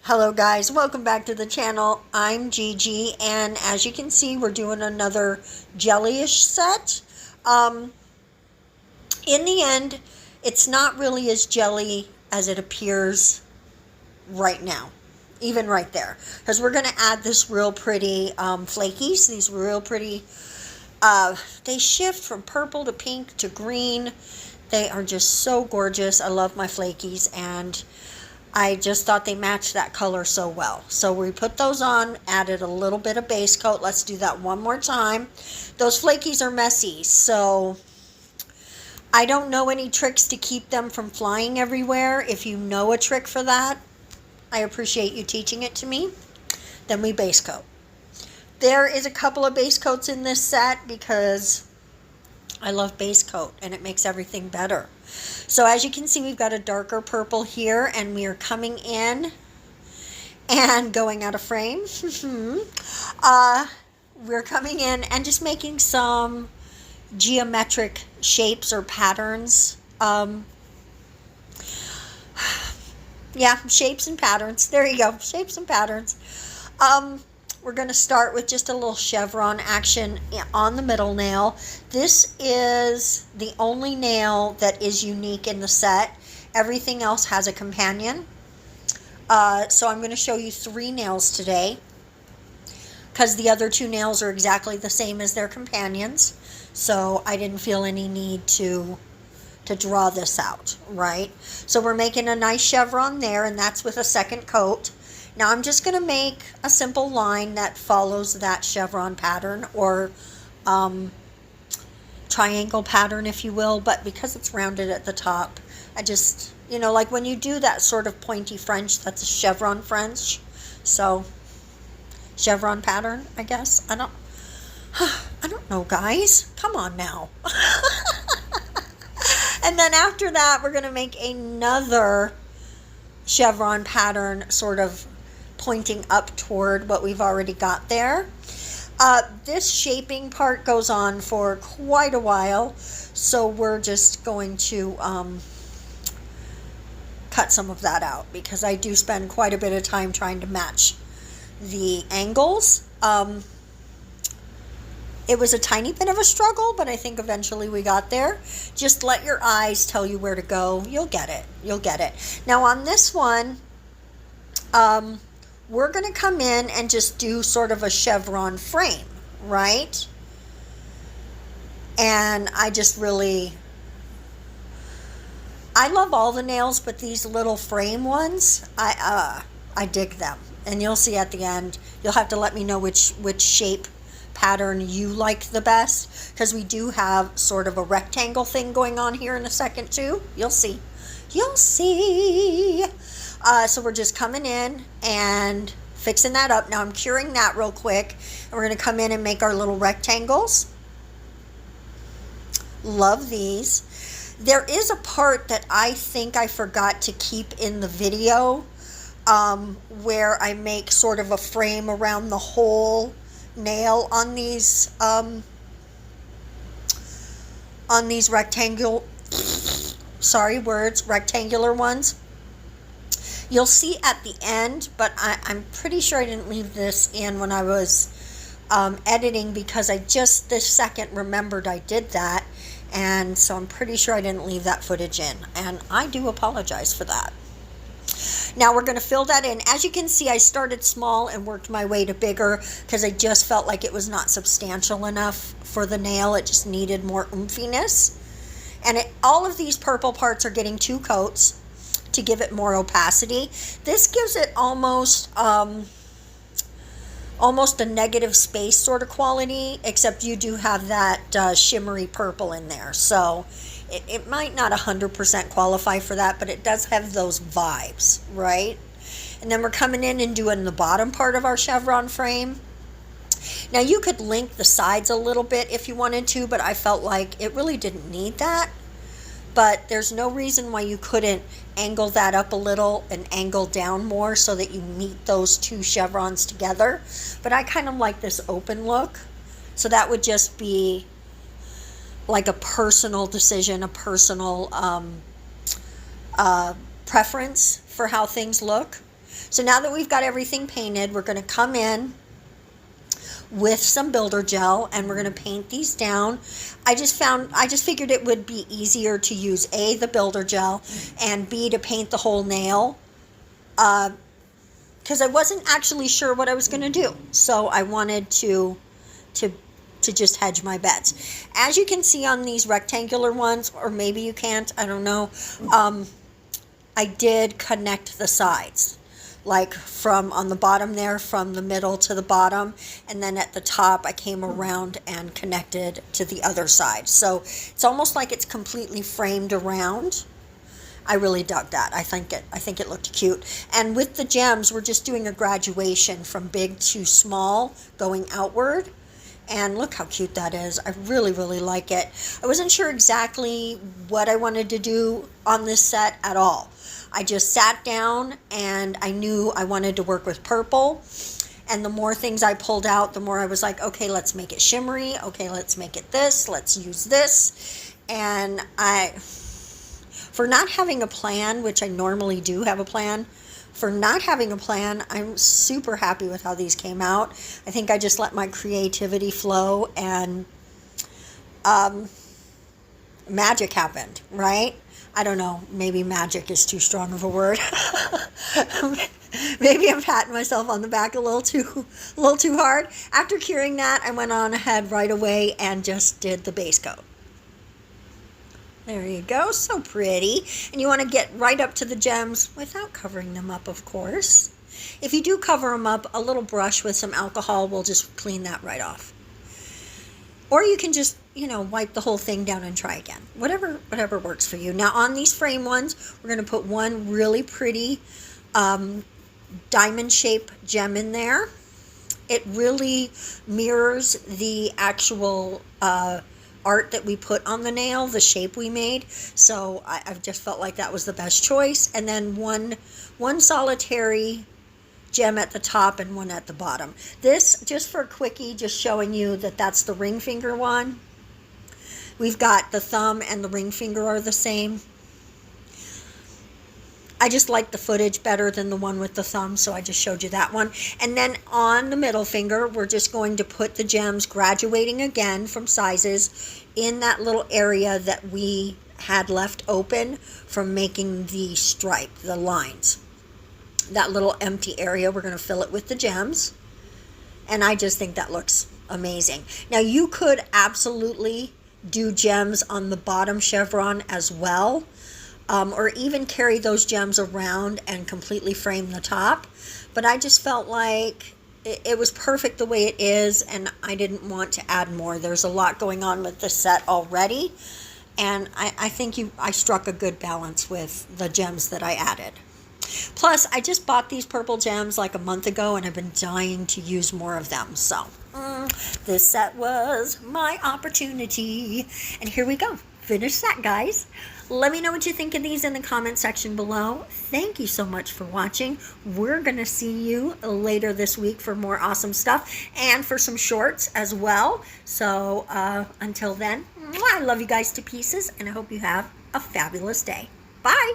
Hello guys, welcome back to the channel. I'm Gigi, and as you can see, we're doing another jellyish set. In the end, it's not really as jelly as it appears right now, even right there, because we're going to add this real pretty flakies. These real pretty, they shift from purple to pink to green. They are just so gorgeous. I love my flakies, and I just thought they matched that color so well. So we put those on, added a little bit of base coat. Let's do that one more time. Those flakies are messy, so I don't know any tricks to keep them from flying everywhere. If you know a trick for that, I appreciate you teaching it to me. Then we base coat. There is a couple of base coats in this set because I love base coat and it makes everything better. So as you can see, we've got a darker purple here, and we are coming in and going out of frame. We're coming in and just making some geometric shapes or patterns. Yeah, shapes and patterns. There you go, shapes and patterns. We're going to start with just a little chevron action on the middle nail. This is the only nail that is unique in the set. Everything else has a companion. So I'm going to show you 3 nails today, because the other 2 nails are exactly the same as their companions. So I didn't feel any need to draw this out, right? So we're making a nice chevron there, and that's with a second coat. Now I'm just going to make a simple line that follows that chevron pattern, or triangle pattern, if you will, but because it's rounded at the top, I just, you know, like when you do that sort of pointy French, that's a chevron French. So chevron pattern, I guess. I don't know, guys. Come on now. And then after that, we're going to make another chevron pattern, sort of pointing up toward what we've already got there. This shaping part goes on for quite a while, so we're just going to cut some of that out, because I do spend quite a bit of time trying to match the angles. It was a tiny bit of a struggle, but I think eventually we got there. Just let your eyes tell you where to go. You'll get it. You'll get it. Now on this one, we're going to come in and just do sort of a chevron frame, right? And I just really, I love all the nails, but these little frame ones, I dig them. And you'll see at the end, you'll have to let me know which shape pattern you like the best, because we do have sort of a rectangle thing going on here in a second too. You'll see. You'll see. So we're just coming in and fixing that up. Now I'm curing that real quick, and we're going to come in and make our little rectangles. Love these. There is a part that I think I forgot to keep in the video, where I make sort of a frame around the whole nail on these rectangular ones. You'll see at the end, but I'm pretty sure I didn't leave this in when I was editing, because I just this second remembered I did that, and so I'm pretty sure I didn't leave that footage in, and I do apologize for that. Now we're going to fill that in. As you can see, I started small and worked my way to bigger, because I just felt like it was not substantial enough for the nail. It just needed more oomphiness. And all of these purple parts are getting 2 coats to give it more opacity. This gives it almost a negative space sort of quality, except you do have that shimmery purple in there. So it might not 100% qualify for that, but it does have those vibes, right? And then we're coming in and doing the bottom part of our chevron frame. Now you could link the sides a little bit if you wanted to, but I felt like it really didn't need that. But there's no reason why you couldn't angle that up a little and angle down more so that you meet those 2 chevrons together. But I kind of like this open look, so that would just be like a personal decision, a personal preference for how things look. So now that we've got everything painted, we're going to come in with some builder gel and we're going to paint these down. I just figured it would be easier to use A, the builder gel, and B, to paint the whole nail, because I wasn't actually sure what I was going to do. So I wanted to just hedge my bets. As you can see on these rectangular ones, or maybe you can't, I don't know, I did connect the sides, like from on the bottom there, from the middle to the bottom, and then at the top I came around and connected to the other side. So it's almost like it's completely framed around. I really dug that. I think it looked cute. And with the gems, we're just doing a graduation from big to small, going outward. And look how cute that is. I really, really like it. I wasn't sure exactly what I wanted to do on this set at all. I just sat down and I knew I wanted to work with purple. And the more things I pulled out, the more I was like, okay, let's make it shimmery. Okay, let's make it this. Let's use this. And for not having a plan, which I normally do have a plan, for not having a plan, I'm super happy with how these came out. I think I just let my creativity flow and magic happened, right? I don't know, maybe magic is too strong of a word. Maybe I'm patting myself on the back a little too hard. After curing that, I went on ahead right away and just did the base coat. There you go, so pretty. And you want to get right up to the gems without covering them up, of course. If you do cover them up, a little brush with some alcohol will just clean that right off. Or you can just, wipe the whole thing down and try again. Whatever works for you. Now on these frame ones, we're going to put one really pretty diamond shape gem in there. It really mirrors the actual art that we put on the nail, the shape we made. So I've just felt like that was the best choice. And then one solitary gem at the top and one at the bottom. This, just for a quickie, just showing you that that's the ring finger one. We've got the thumb and the ring finger are the same. I just like the footage better than the one with the thumb, so I just showed you that one. And then on the middle finger, we're just going to put the gems, graduating again from sizes, in that little area that we had left open from making the stripe, the lines. That little empty area, we're going to fill it with the gems. And I just think that looks amazing. Now you could absolutely do gems on the bottom chevron as well. Or even carry those gems around and completely frame the top. But I just felt like it was perfect the way it is, and I didn't want to add more. There's a lot going on with this set already, and I think I struck a good balance with the gems that I added. Plus, I just bought these purple gems like a month ago, and I've been dying to use more of them. So, this set was my opportunity. And here we go. Finish set, guys. Let me know what you think of these in the comment section below. Thank you so much for watching. We're going to see you later this week for more awesome stuff and for some shorts as well. So until then, I love you guys to pieces, and I hope you have a fabulous day. Bye.